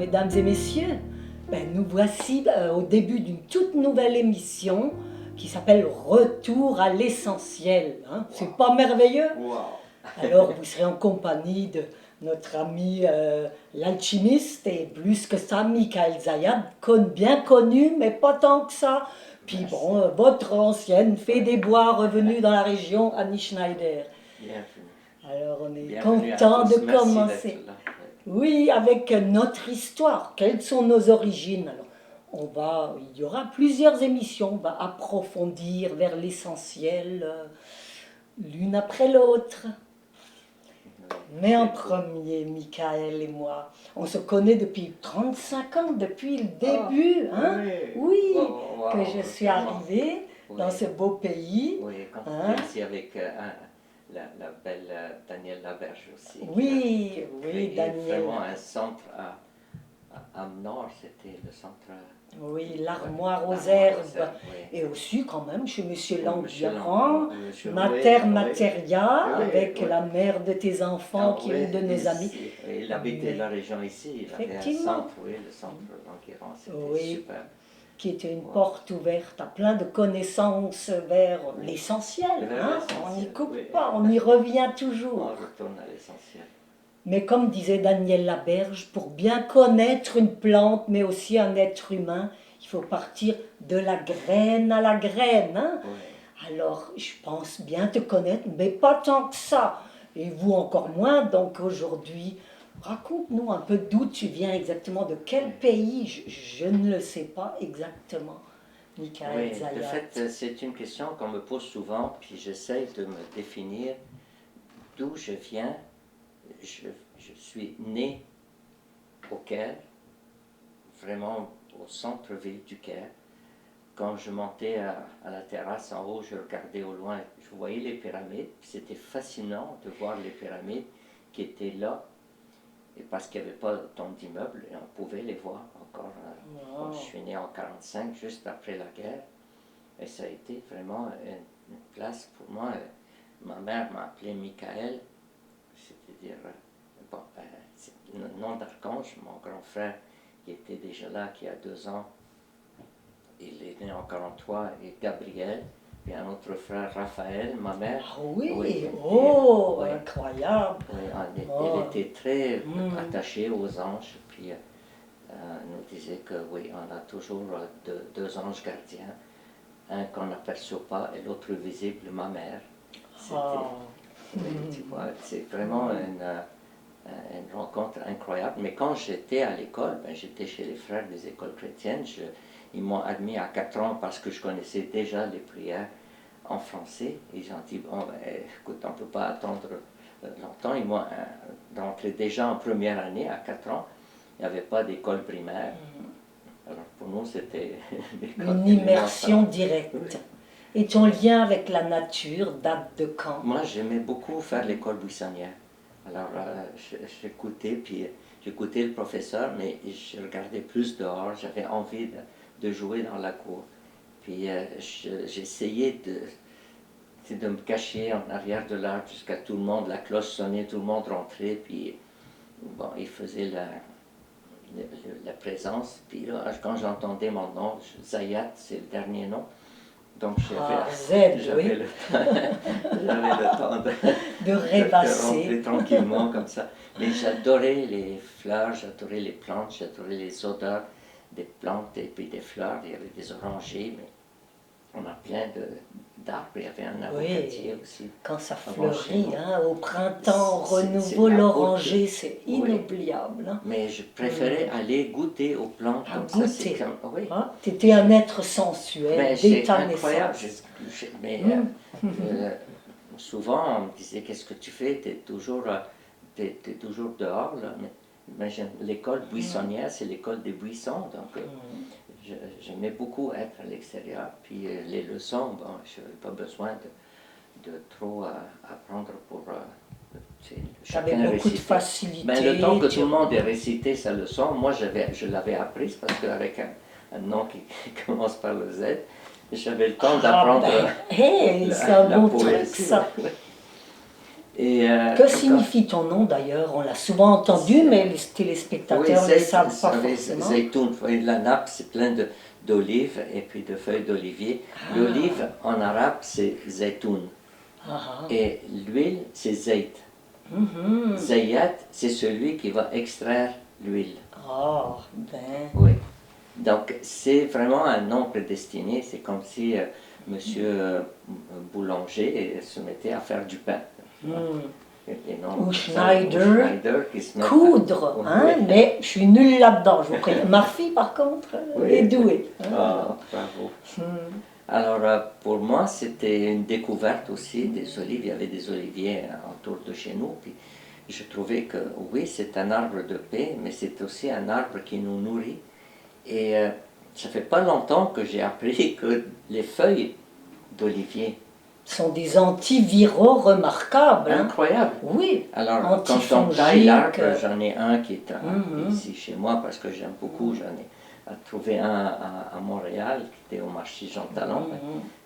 mesdames et messieurs, nous voici au début d'une toute nouvelle émission qui s'appelle Retour à l'essentiel. Hein. C'est pas merveilleux? Alors vous serez en compagnie de notre ami l'alchimiste et plus que ça, Michael Zayat, bien connu, mais pas tant que ça. Puis bon, votre ancienne fée des bois revenue dans la région, Annie Schneider. Alors on est content de commencer. Oui, avec notre histoire. Quelles sont nos origines? Alors, il y aura plusieurs émissions. On va approfondir vers l'essentiel, l'une après l'autre. Mais en premier, Michael et moi, on se connaît depuis 35 ans, depuis le début. Hein? Oui, que je suis arrivée dans ce beau pays. Oui, quand tu es ici avec la belle Danielle Laberge aussi. Oui, Danielle. Vraiment un centre à Nord, c'était le centre. Oui, l'armoire aux herbes. Et aussi, quand même, chez M. Languirand, Mater Materia, avec la mère de tes enfants qui est une de nos amies. Il habitait la région ici, il avait un centre, le centre Languirand, c'était super. Qui était une porte ouverte à plein de connaissances vers l'essentiel. Hein? On n'y coupe pas, on y revient toujours. On retourne à l'essentiel. Mais comme disait Daniel Laberge, pour bien connaître une plante, mais aussi un être humain, il faut partir de la graine à la graine. Hein? Alors, je pense bien te connaître, mais pas tant que ça. Et vous encore moins, donc aujourd'hui, raconte-nous un peu d'où tu viens exactement, de quel pays, je ne le sais pas exactement. Michael Zayat. De fait, c'est une question qu'on me pose souvent, puis j'essaie de me définir d'où je viens. Je suis né au Caire, vraiment au centre-ville du Caire. Quand je montais à la terrasse en haut, je regardais au loin, je voyais les pyramides. C'était fascinant de voir les pyramides qui étaient là, et parce qu'il n'y avait pas tant d'immeubles, et on pouvait les voir encore. Wow. Je suis né en 1945, juste après la guerre, et ça a été vraiment une place pour moi. Ma mère m'a appelé Michael, c'est-à-dire le nom d'archange. Mon grand frère qui était déjà là, qui a 2 ans, il est né en 1943, et Gabriel, puis un autre frère, Raphaël, ma mère. Ah oui, incroyable. Oui, elle était très attachée aux anges, puis nous disait que oui, on a toujours deux anges gardiens, un qu'on n'aperçoit pas et l'autre visible, ma mère. Tu vois, c'est vraiment une rencontre incroyable. Mais quand j'étais à l'école, j'étais chez les frères des écoles chrétiennes. Ils m'ont admis à 4 ans parce que je connaissais déjà les prières en français. Ils ont dit, bon, écoute, on ne peut pas attendre longtemps. Ils m'ont rentré déjà en première année à 4 ans. Il n'y avait pas d'école primaire. Alors pour nous, c'était une immersion directe. Oui. Et ton lien avec la nature date de quand? Moi, j'aimais beaucoup faire l'école buissonnière. Alors, j'écoutais le professeur, mais je regardais plus dehors. J'avais envie de jouer dans la cour. Puis, j'essayais de me cacher en arrière de l'arbre jusqu'à tout le monde. La cloche sonnait, tout le monde rentrait. Puis, bon, il faisait la présence. Puis là, quand j'entendais mon nom, Zayat, c'est le dernier nom. Donc j'avais le temps de rêvasser. De rentrer tranquillement comme ça. Mais j'adorais les fleurs, j'adorais les plantes, j'adorais les odeurs des plantes et puis des fleurs. Il y avait des orangers, mais on a plein d'arbres. Il y avait un avocatier aussi. Quand ça fleurit, au printemps, renouveau l'oranger, c'est inoubliable. Hein. Mais je préférais aller goûter aux plantes comme goûter. Ça. Oui. Tu étais un être sensuel dès ta naissance. Mais souvent, on me disait, qu'est-ce que tu fais? Tu es toujours dehors. Là. Mais l'école buissonnière, c'est l'école des buissons. Donc, j'aimais beaucoup être à l'extérieur. Puis les leçons, je n'avais pas besoin de trop apprendre pour... J'avais beaucoup de facilité. Mais le temps que tout le monde ait récité sa leçon, moi je l'avais apprise parce qu'avec un nom qui commence par le Z, j'avais le temps d'apprendre c'est un bon truc ça. Et, Que signifie ton nom d'ailleurs? On l'a souvent entendu, mais les téléspectateurs ne le savent pas forcément. Zaytoun, la nappe, c'est plein d'olives et puis de feuilles d'olivier. L'olive, en arabe, c'est zaytoun. Et l'huile, c'est zayt. Zayat, c'est celui qui va extraire l'huile. Oh, ben. Oui. Donc, c'est vraiment un nom prédestiné. C'est comme si monsieur boulanger se mettait à faire du pain. Ou Schneider, qui se met coudre, hein, oui. Mais je suis nulle là-dedans, je vous préviens. Ma fille, par contre, est douée. Ah, bravo. Alors, pour moi, c'était une découverte aussi des olives. Il y avait des oliviers autour de chez nous. Puis je trouvais que, oui, c'est un arbre de paix, mais c'est aussi un arbre qui nous nourrit. Et ça fait pas longtemps que j'ai appris que les feuilles d'olivier sont des antiviraux remarquables. Incroyable. Oui. Alors, quand on taille l'arbre, j'en ai un qui est ici chez moi parce que j'aime beaucoup. J'en ai trouvé un à Montréal qui était au marché Jean Talon.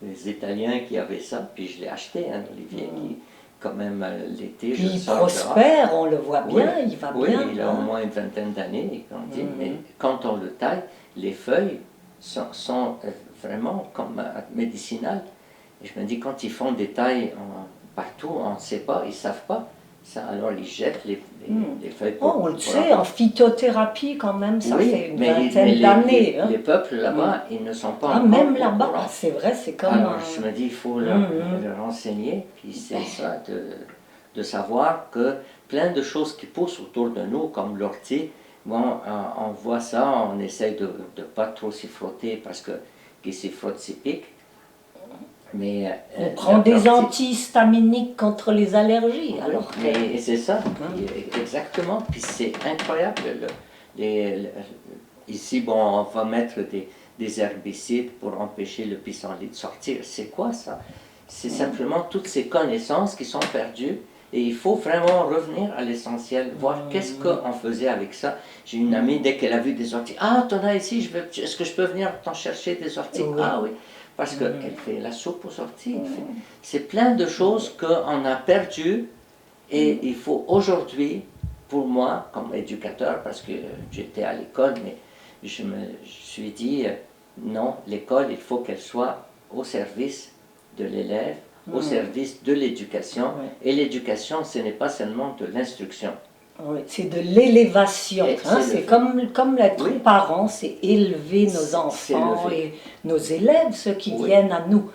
Les Italiens qui avaient ça, puis je l'ai acheté, un olivier qui, quand même, l'été, je il prospère, on le voit bien, il va bien. Oui, il a au moins une vingtaine d'années, il grandit. Mais quand on le taille, les feuilles sont vraiment comme médicinales. Et je me dis, quand ils font des tailles partout, on ne sait pas, ils ne savent pas. Ça, alors ils jettent les feuilles. On le sait, en phytothérapie quand même, ça fait une vingtaine d'années. Les peuples là-bas, ils ne sont pas encore même là-bas, c'est vrai, c'est comme... Alors je me dis, il faut leur renseigner, puis c'est ça, de savoir que plein de choses qui poussent autour de nous, comme l'ortie, bon, on voit ça, on essaye de ne pas trop s'y frotter, parce que qui s'y frotte s'y pique. Mais, on prend des antihistaminiques contre les allergies. Alors mais c'est ça, exactement. Puis c'est incroyable. Ici, bon, on va mettre des herbicides pour empêcher le pissenlit de sortir. C'est quoi ça? C'est simplement toutes ces connaissances qui sont perdues. Et il faut vraiment revenir à l'essentiel, voir qu'est-ce qu'on faisait avec ça. J'ai une amie, dès qu'elle a vu des orties, « Ah, t'en as ici, est-ce que je peux venir t'en chercher des orties? » Ah oui. Parce qu'elle fait la soupe aux orties. C'est plein de choses qu'on a perdues et il faut aujourd'hui, pour moi, comme éducateur, parce que j'étais à l'école, mais je me suis dit, non, l'école, il faut qu'elle soit au service de l'élève, au service de l'éducation. Et l'éducation, ce n'est pas seulement de l'instruction. Oui, c'est de l'élévation, hein, c'est comme l'être parent, c'est élever nos enfants et nos élèves, ceux qui viennent à nous.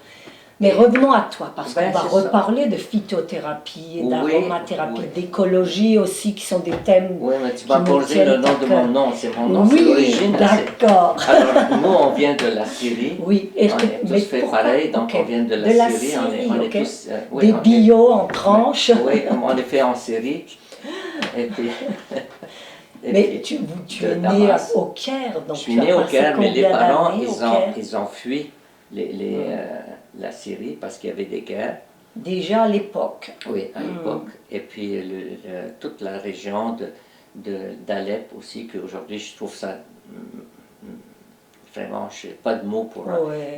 Mais revenons à toi, parce qu'on va reparler de phytothérapie, d'aromathérapie, d'écologie aussi, qui sont des thèmes. Oui, mais tu m'as posé le nom de mon nom, c'est mon nom, c'est l'origine. D'accord. Alors, nous, on vient de la Syrie. Oui, on est tous fait pareil, donc on vient de la Syrie. On est tous, des bio en tranches. Oui, on est fait en Syrie. Et puis, mais tu es né au Caire, donc je suis né au Caire, mais les parents, ils ont fui la Syrie parce qu'il y avait des guerres. Déjà à l'époque. Oui, à l'époque. Et puis toute la région d'Alep aussi, qu'aujourd'hui je trouve ça vraiment, je n'ai pas de mots pour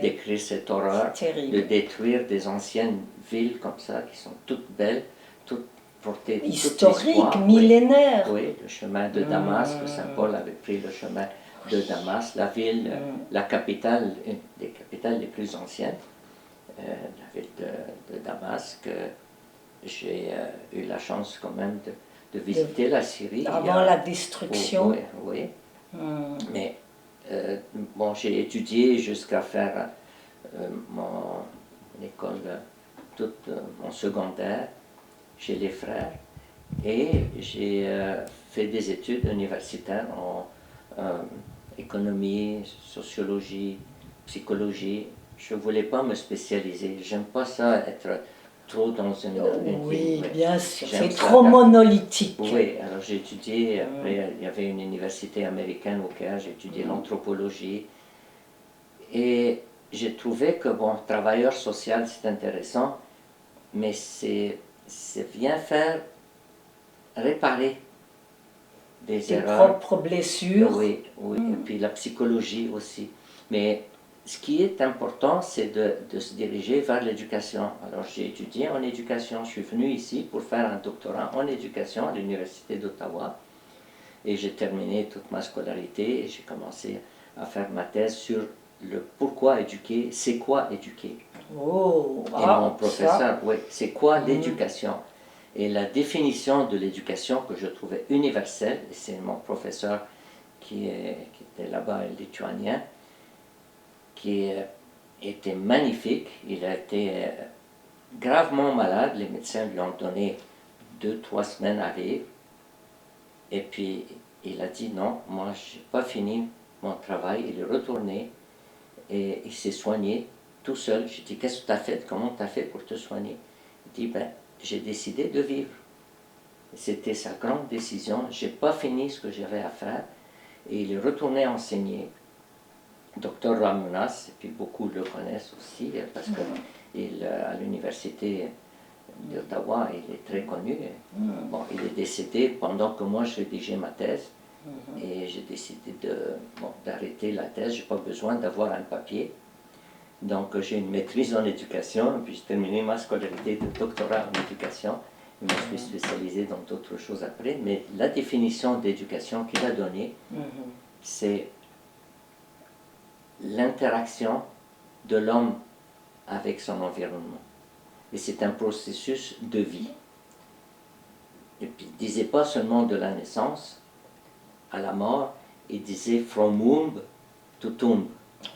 décrire cette horreur de détruire des anciennes villes comme ça, qui sont toutes belles, toutes historique, millénaire. Oui, le chemin de Damas, Saint Paul avait pris le chemin de Damas, la ville, la capitale, une des capitales les plus anciennes, la ville de Damas, que j'ai eu la chance quand même de visiter la Syrie. Avant la destruction. Oui. Mais bon, j'ai étudié jusqu'à faire mon école, tout mon secondaire chez les frères, et j'ai fait des études universitaires en économie, sociologie, psychologie. Je ne voulais pas me spécialiser, j'aime pas ça être trop dans une oui, bien sûr, c'est trop monolithique. Oui, alors j'ai étudié, après il y avait une université américaine au Caire, j'ai étudié l'anthropologie, et j'ai trouvé que, bon, travailleur social c'est intéressant, mais c'est bien faire réparer des erreurs. Tes propres blessures. Oui, et puis la psychologie aussi. Mais ce qui est important, c'est de se diriger vers l'éducation. Alors, j'ai étudié en éducation. Je suis venu ici pour faire un doctorat en éducation à l'Université d'Ottawa. Et j'ai terminé toute ma scolarité et j'ai commencé à faire ma thèse sur le pourquoi éduquer, c'est quoi éduquer. Oh, et mon professeur, oui, c'est quoi l'éducation? Et la définition de l'éducation que je trouvais universelle, et c'est mon professeur qui était là-bas, un lituanien, qui était magnifique. Il a été gravement malade. Les médecins lui ont donné 2-3 semaines à vivre. Et puis, il a dit non, moi, je n'ai pas fini mon travail. Il est retourné et il s'est soigné tout seul. J'ai dit, qu'est-ce que tu as fait? Comment tu as fait pour te soigner? Il dit, ben, j'ai décidé de vivre. C'était sa grande décision. Je n'ai pas fini ce que j'avais à faire. Et il est retourné enseigner. Docteur Ramunas, et puis beaucoup le connaissent aussi, parce que à l'université d'Ottawa, il est très connu. Bon, il est décédé pendant que moi je rédigeais ma thèse. Et j'ai décidé d'arrêter la thèse. Je n'ai pas besoin d'avoir un papier. Donc j'ai une maîtrise en éducation, puis j'ai terminé ma scolarité de doctorat en éducation. Je me suis spécialisé dans d'autres choses après. Mais la définition d'éducation qu'il a donnée, c'est l'interaction de l'homme avec son environnement. Et c'est un processus de vie. Et puis il ne disait pas seulement de la naissance à la mort, il disait from womb to tomb.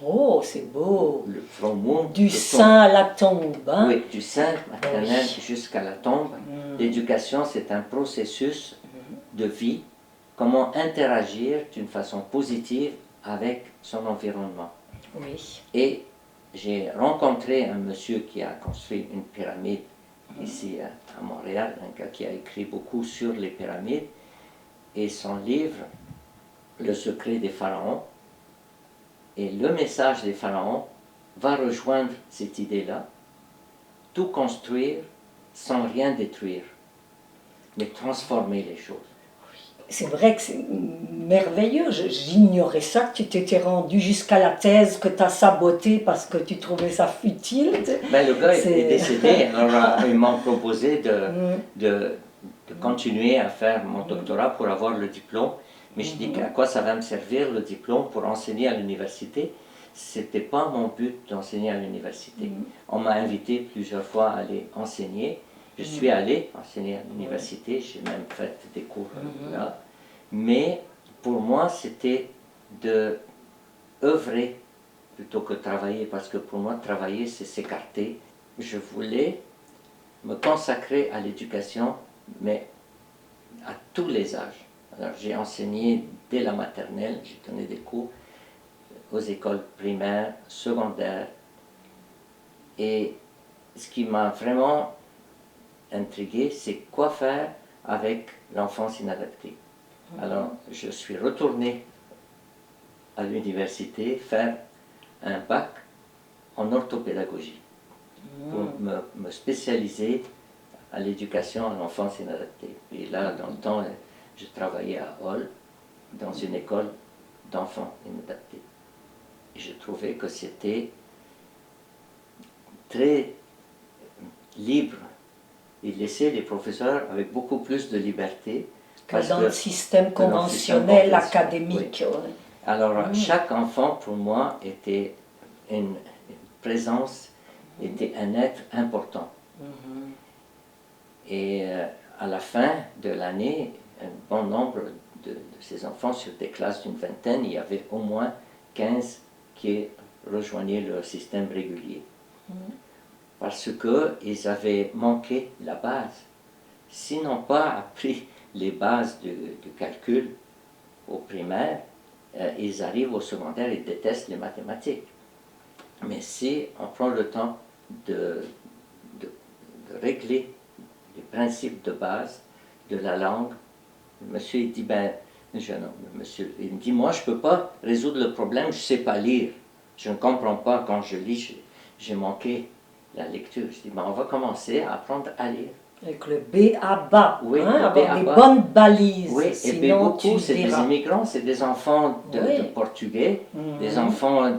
Oh, c'est beau. From womb du to sein à la tombe. Hein? Oui, du sein maternel jusqu'à la tombe. L'éducation, c'est un processus de vie. Comment interagir d'une façon positive avec son environnement. Oui. Et j'ai rencontré un monsieur qui a construit une pyramide ici à Montréal, un gars qui a écrit beaucoup sur les pyramides, et son livre, Le secret des pharaons, et le message des pharaons va rejoindre cette idée-là, tout construire sans rien détruire, mais transformer les choses. C'est vrai que c'est merveilleux, j'ignorais ça, que tu t'étais rendu jusqu'à la thèse que tu as sabotée parce que tu trouvais ça futile. Ben, le gars est décédé, alors ils m'ont proposé de continuer à faire mon doctorat pour avoir le diplôme, mais je dis à quoi ça va me servir le diplôme pour enseigner à l'université? C'était pas mon but d'enseigner à l'université. On m'a invité plusieurs fois à aller enseigner. Je suis allé enseigner à l'université, j'ai même fait des cours là. Mais pour moi, c'était de œuvrer plutôt que travailler, parce que pour moi, travailler, c'est s'écarter. Je voulais me consacrer à l'éducation, mais à tous les âges. Alors, j'ai enseigné dès la maternelle, j'ai donné des cours aux écoles primaires, secondaires. Et ce qui m'a vraiment intrigué, c'est quoi faire avec l'enfance inadaptée. Alors, je suis retourné à l'université faire un bac en orthopédagogie pour me spécialiser à l'éducation à l'enfance inadaptée. Et là, dans le temps, je travaillais à Hall, dans une école d'enfants inadaptés. Et je trouvais que c'était très libre. Il laissait les professeurs avec beaucoup plus de liberté. Que dans le système conventionnel académique. Oui. Alors, chaque enfant, pour moi, était une présence, était un être important. Et à la fin de l'année, un bon nombre de ces enfants, sur des classes d'une vingtaine, il y avait au moins 15 qui rejoignaient le système régulier. Parce qu'ils avaient manqué la base. S'ils n'ont pas appris les bases du calcul au primaire, ils arrivent au secondaire et détestent les mathématiques. Mais si on prend le temps de régler les principes de base de la langue, le monsieur il dit, monsieur, il me dit, moi je ne peux pas résoudre le problème, je ne sais pas lire, je ne comprends pas quand je lis, j'ai manqué la lecture. Je dis, on va commencer à apprendre à lire. Avec le B à bas, Oui, avoir B à des bas. bonnes balises. Oui, et puis sinon beaucoup, c'est des verras. immigrants, c'est des enfants de Oui. Portugais, des enfants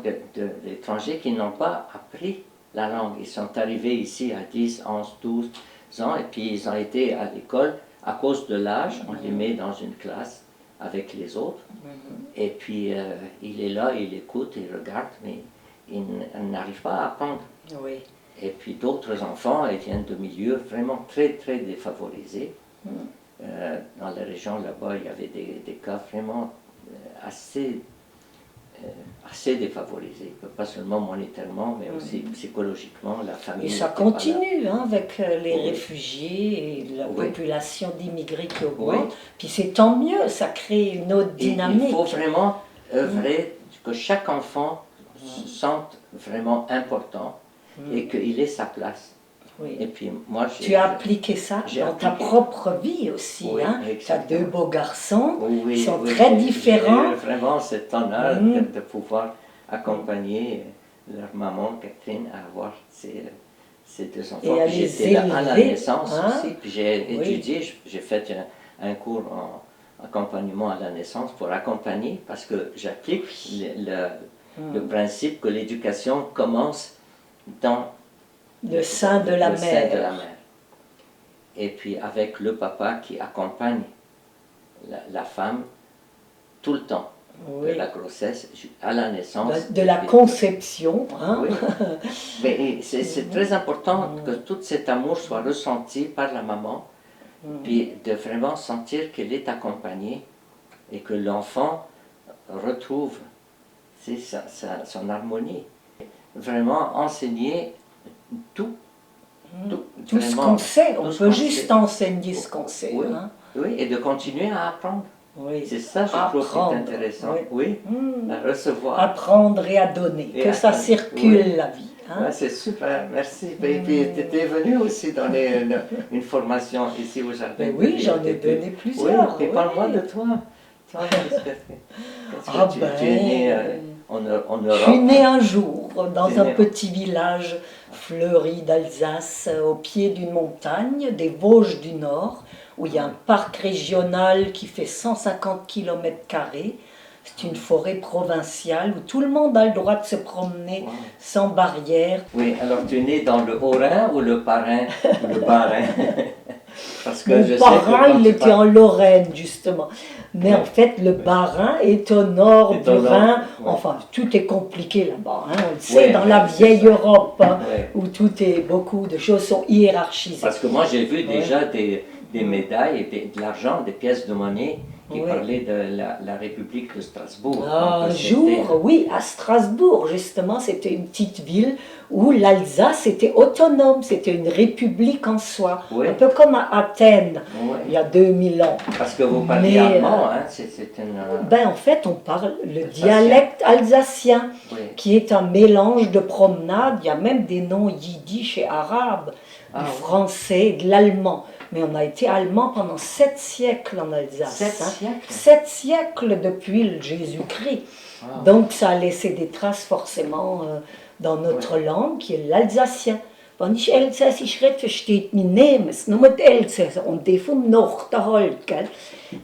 d'étrangers qui n'ont pas appris la langue. Ils sont arrivés ici à 10, 11, 12 ans et puis ils ont été à l'école à cause de l'âge. On les met dans une classe avec les autres. Et puis il est là, il écoute, il regarde, mais il n'arrive pas à apprendre. Oui. Et puis d'autres enfants, ils viennent de milieux vraiment très très défavorisés. Dans la région là-bas, il y avait des cas vraiment assez défavorisés, pas seulement monétairement, mais aussi psychologiquement, la famille. Et ça n'était pas là. continue avec les Oui. réfugiés et la Oui. population d'immigrés qui Oui. augmente. Puis c'est tant mieux, ça crée une autre Et dynamique. il faut vraiment œuvrer que chaque enfant se sente vraiment important et qu'il ait sa place. Oui. Et puis moi, Tu as appliqué ça j'ai dans ta appliqué. propre vie aussi. Oui, Hein? Tu as exactement. 2 beaux garçons, Oui, ils sont oui, très j'ai différents. eu vraiment cet honneur de pouvoir accompagner leur maman, Catherine, à avoir ces 2 enfants. Et à Puis les j'étais là à la élever, naissance hein? aussi, puis j'ai Oui. étudié, j'ai fait un cours en accompagnement à la naissance pour accompagner, parce que j'applique le principe que l'éducation commence dans Le sein de la le sein de la mère. mère. Et puis avec le papa qui accompagne la femme tout le temps, de Oui. la grossesse à la naissance. De la conception. Hein? Oui. Mais c'est très important que tout cet amour soit ressenti par la maman, puis de vraiment sentir qu'elle est accompagnée et que l'enfant retrouve son harmonie. Vraiment enseigner tout. Tout ce vraiment, qu'on sait, on tout ce peut qu'on juste sait. enseigner ce qu'on sait. Oui, Hein? oui, et de continuer à apprendre. Oui. C'est ça, je trouve, qui est Apprendre, intéressant. oui. Oui, à recevoir. Apprendre et à donner, Et que à ça donner. circule Oui. la vie. Hein? Ouais, c'est super, merci. Et puis, tu étais venu aussi donner une formation ici au Jardin Ben de oui, Vie. j'en ai T'étais- donné plusieurs. Oui, et oui. parle-moi de toi. Toi, qu'est-ce Ah que tu ben, es né en Je suis Europe. née un jour dans T'es un née- petit village fleuri d'Alsace, au pied d'une montagne, des Vosges du Nord, où il y a un parc régional qui fait 150 km². C'est une forêt provinciale où tout le monde a le droit de se promener Wow. sans barrière. Oui, alors tu es né dans le Haut-Rhin ou le Bas-Rhin ou le Bas-Rhin? Parce que Mon je sais que parrain, quand il tu était en Lorraine, justement. Mais en fait, le Bas-Rhin est au nord Est du au nord, Rhin. oui. Enfin, tout est compliqué là-bas. Hein. On le sait, Oui, dans oui, la c'est vieille ça. Europe, hein, Oui. où beaucoup de choses sont hiérarchisées. Parce que moi, j'ai vu déjà des médailles, et de l'argent, des pièces de monnaie qui Oui. parlaient de la République de Strasbourg. Un Donc, jour, oui, à Strasbourg, justement, c'était une petite ville où l'Alsace était autonome, c'était une république en soi, Oui. un peu comme à Athènes, Oui. il y a 2000 ans. Parce que vous parlez Mais, allemand, hein, c'est une... Ben, en fait, on parle le dialecte alsacien, Oui. qui est un mélange de promenades. Il y a même des noms yiddish et arabes, Ah, du oui. français et de l'allemand. Mais on a été allemand pendant 7 siècles en Alsace. 7 hein. siècles? 7 siècles depuis le Jésus-Christ. Wow. Donc ça a laissé des traces forcément dans notre langue, qui est l'alsacien. Wenn ich Elsässisch rede, versteht mich niemand, nur die Elsässer und die vom Norden halt, gell?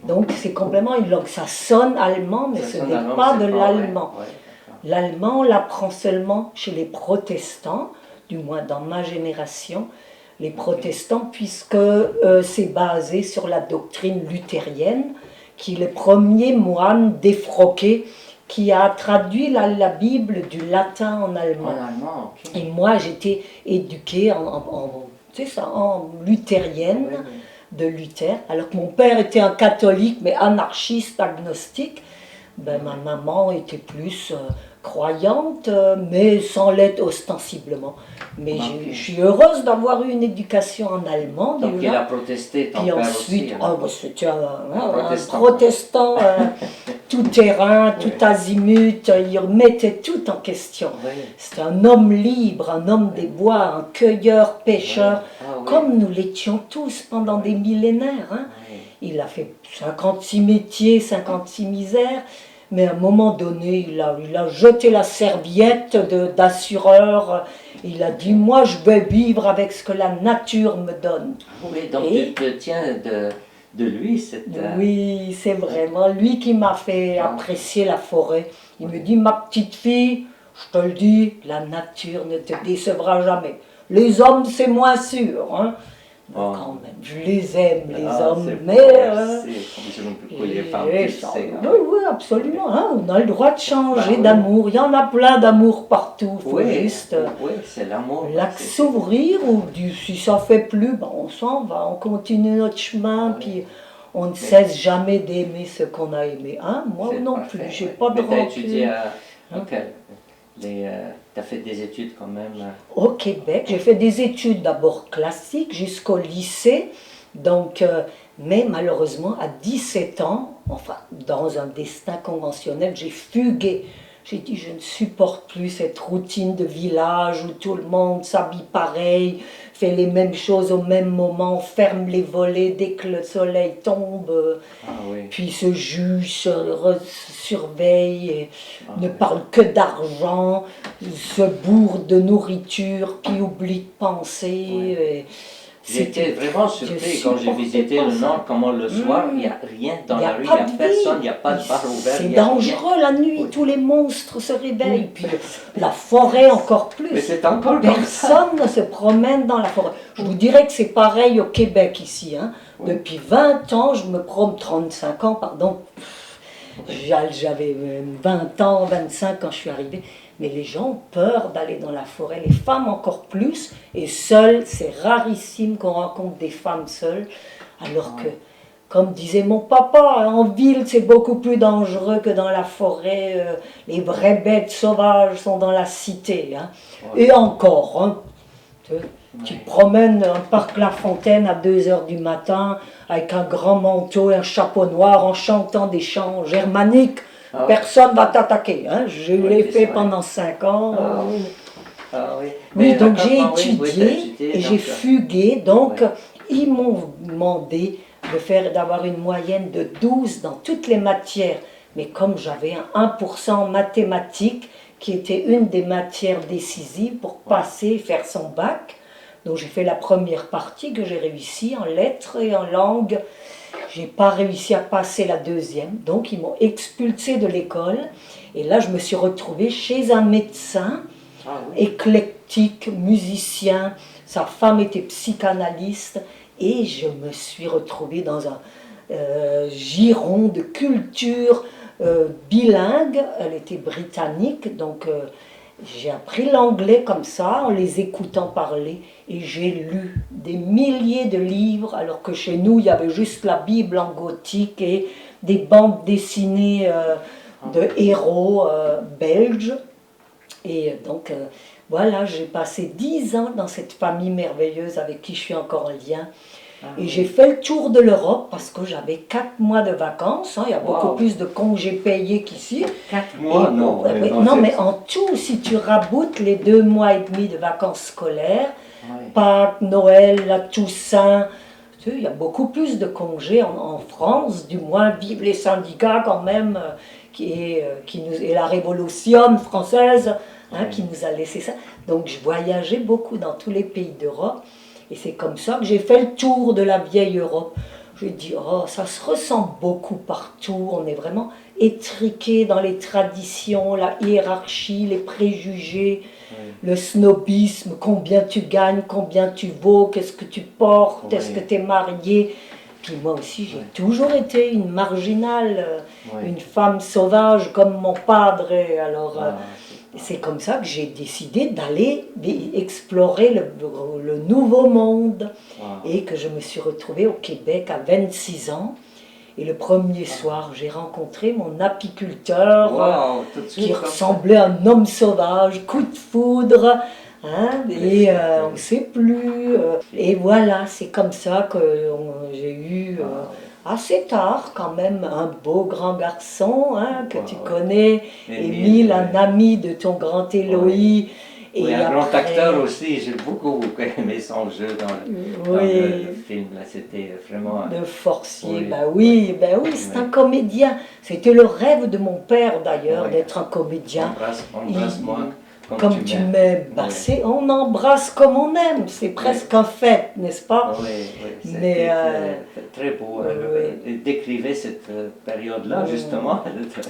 Donc c'est complètement une langue, ça sonne allemand, mais Ça ce sonne n'est allemand, pas c'est de pas- l'allemand. ouais, d'accord. L'allemand, on l'apprend seulement chez les protestants, du moins dans ma génération, les protestants, puisque c'est basé sur la doctrine luthérienne, qui est le premier moine défroqué qui a traduit la Bible du latin en En allemand. allemand, ok. Et moi, j'étais éduquée tu sais ça, en luthérienne, Oui, oui. de Luther, alors que mon père était un catholique, mais anarchiste, agnostique. Ben, ma maman était plus croyante, mais sans l'être ostensiblement. Mais Ok. je suis heureuse d'avoir eu une éducation en allemand Donc il déjà. a protesté, ton Puis père ensuite, aussi. ah, alors. bah, c'était un protestant. protestant tout terrain, tout Oui. azimut, il remettait tout en question. Oui. C'était un homme libre, un homme des bois, un cueilleur, pêcheur, Oui. Ah, oui. comme nous l'étions tous pendant des millénaires. Hein. Oui. Il a fait 56 métiers, 56 misères, mais à un moment donné, il a jeté la serviette d'assureur Il a dit, moi je veux vivre avec ce que la nature me donne. Oui, donc tu te tiens de lui, Oui, c'est vraiment lui qui m'a fait apprécier la forêt. Il me dit, ma petite fille, je te le dis, la nature ne te décevra jamais. Les hommes, c'est moins sûr, hein. Quand même, je les aime, les hommes, mais... Oui, absolument, hein, on a le droit de changer d'amour. Il y en a plein d'amour partout, il faut juste c'est l'amour. S'ouvrir, ou si ça ne fait plus, ben, on s'en va, on continue notre chemin, puis on ne cesse jamais d'aimer ce qu'on a aimé. Hein? Moi non plus, j'ai pas de rancune. Tu as fait des études quand même au Québec. J'ai fait des études d'abord classiques jusqu'au lycée, donc, mais malheureusement à 17 ans, enfin dans un destin conventionnel, j'ai fugué. J'ai dit, je ne supporte plus cette routine de village où tout le monde s'habille pareil, fait les mêmes choses au même moment, ferme les volets dès que le soleil tombe, puis se juge, se surveille, et ne parle que d'argent, se bourre de nourriture, puis oublie de penser. J'étais vraiment surpris quand j'ai visité le Nord, comment le soir, il n'y a rien dans la rue, il n'y a personne, il n'y a pas de bar ouvert. C'est dangereux la nuit, tous les monstres se réveillent, puis la forêt encore plus. Mais c'est encore personne ne se promène dans la forêt. Je vous dirais que c'est pareil au Québec ici. Hein. Depuis 20 ans, je me promène, 35 ans, pardon, j'avais 20 ans, 25 quand je suis arrivée. Mais les gens ont peur d'aller dans la forêt, les femmes encore plus, et seules, c'est rarissime qu'on rencontre des femmes seules, alors que, comme disait mon papa, en ville c'est beaucoup plus dangereux que dans la forêt, les vraies bêtes sauvages sont dans la cité, hein. Et encore, hein, tu te promènes un parc La Fontaine à 2h du matin, avec un grand manteau et un chapeau noir, en chantant des chants germaniques. Personne ne va t'attaquer. Hein. Je l'ai fait pendant 5 ans. Oui, donc j'ai étudié et j'ai fugué. Donc ils m'ont demandé d'avoir une moyenne de 12 dans toutes les matières. Mais comme j'avais un 1% en mathématiques, qui était une des matières décisives pour passer, faire son bac, donc j'ai fait la première partie que j'ai réussi en lettres et en langue. J'ai pas réussi à passer la deuxième, donc ils m'ont expulsé de l'école. Et là, je me suis retrouvée chez un médecin éclectique, musicien. Sa femme était psychanalyste. Et je me suis retrouvée dans un giron de culture bilingue. Elle était britannique, donc j'ai appris l'anglais comme ça, en les écoutant parler, et j'ai lu des milliers de livres, alors que chez nous, il y avait juste la Bible en gothique et des bandes dessinées de héros belges. Et donc, voilà, j'ai passé 10 ans dans cette famille merveilleuse avec qui je suis encore en lien. Et j'ai fait le tour de l'Europe parce que j'avais 4 mois de vacances. Hein, il y a beaucoup plus de congés payés qu'ici. 4 mois, non. Non, mais en tout, si tu raboutes les 2 mois et demi de vacances scolaires, Pâques, Noël, la Toussaint, tu sais, il y a beaucoup plus de congés en France. Du moins, vive les syndicats quand même, et la Révolution française qui nous a laissé ça. Donc je voyageais beaucoup dans tous les pays d'Europe. Et c'est comme ça que j'ai fait le tour de la vieille Europe. J'ai dit, oh, ça se ressent beaucoup partout. On est vraiment étriqué dans les traditions, la hiérarchie, les préjugés, le snobisme, combien tu gagnes, combien tu vaux, qu'est-ce que tu portes, est-ce que tu es marié. Puis moi aussi, j'ai toujours été une marginale, une femme sauvage comme mon padre. Alors, c'est comme ça que j'ai décidé d'aller explorer le nouveau monde et que je me suis retrouvée au Québec à 26 ans. Et le premier soir, j'ai rencontré mon apiculteur qui ressemblait à un homme sauvage, coup de foudre. Hein, et on ne sait plus. Et voilà, c'est comme ça que j'ai eu assez tard quand même un beau grand garçon que tu connais, Émile, un ami de ton grand Éloï. Et un grand acteur aussi, j'ai beaucoup aimé son jeu dans le film, c'était vraiment... De Forcier, oui, c'est un comédien. C'était le rêve de mon père d'ailleurs, d'être un comédien. Embrasse-moi. Comme tu m'aimes. Bah, on embrasse comme on aime. C'est presque un fait, n'est-ce pas? Oui, c'était très beau. Décrivez cette période-là, justement.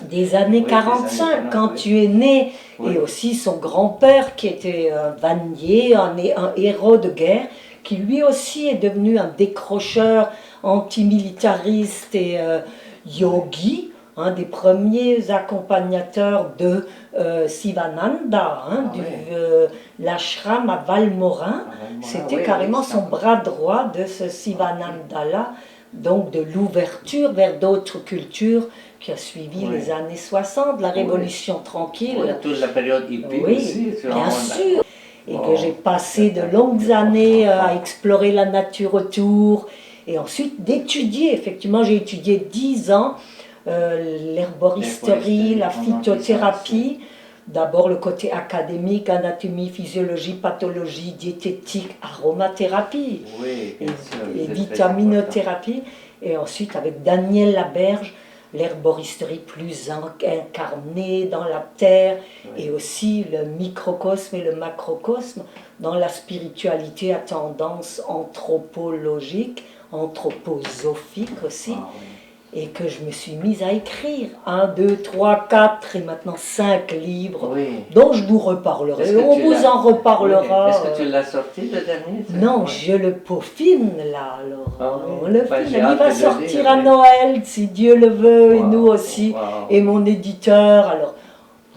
Des années 45, quand tu es né, et aussi son grand-père qui était un vannier, un héros de guerre, qui lui aussi est devenu un décrocheur antimilitariste et yogi, un des premiers accompagnateurs de Sivananda, l'ashram à Valmorin. C'était carrément son bras droit de ce Sivananda-là, donc de l'ouverture vers d'autres cultures qui a suivi les années 60, la Révolution tranquille. Toute la période hippie aussi. Bien sûr. Et que j'ai passé de longues années à explorer la nature autour, et ensuite d'étudier. Effectivement, j'ai étudié 10 ans l'herboristerie, la phytothérapie. D'abord le côté académique, anatomie, physiologie, pathologie, diététique, aromathérapie et vitaminothérapie. Et ensuite avec Daniel Laberge, l'herboristerie plus incarnée dans la terre, et aussi le microcosme et le macrocosme dans la spiritualité à tendance anthropologique, anthroposophique aussi. Et que je me suis mise à écrire 1, 2, 3, 4 et maintenant 5 livres dont je vous reparlerai. On vous en reparlera. Est-ce que tu l'as sorti le dernier? Non, je le peaufine là alors. Il va sortir à Noël si Dieu le veut, et nous aussi, et mon éditeur. Alors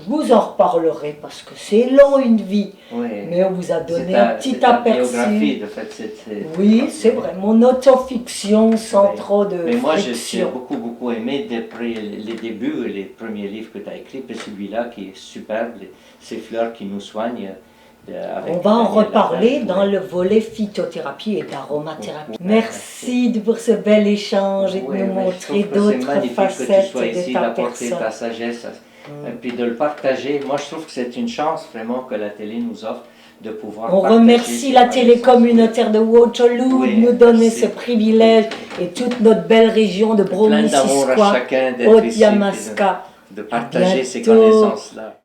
je vous en reparlerai parce que c'est long une vie, mais on vous a donné un petit aperçu. Biographie, de fait, oui, c'est vrai, mon autofiction sans trop de mais moi, friction. j'ai beaucoup aimé depuis les débuts, les premiers livres que tu as écrits, puis celui-là qui est superbe, ces fleurs qui nous soignent. On va en reparler dans le volet phytothérapie et d'aromathérapie. Merci pour ce bel échange et de nous montrer d'autres facettes de ta personne. Ta sagesse. Et puis de le partager. Moi, je trouve que c'est une chance vraiment que la télé nous offre de pouvoir. On remercie la télé communautaire de Waterloo de nous donner ce privilège, et toute notre belle région de Bromissisquoi, Haute-Yamaska. De partager ces connaissances-là.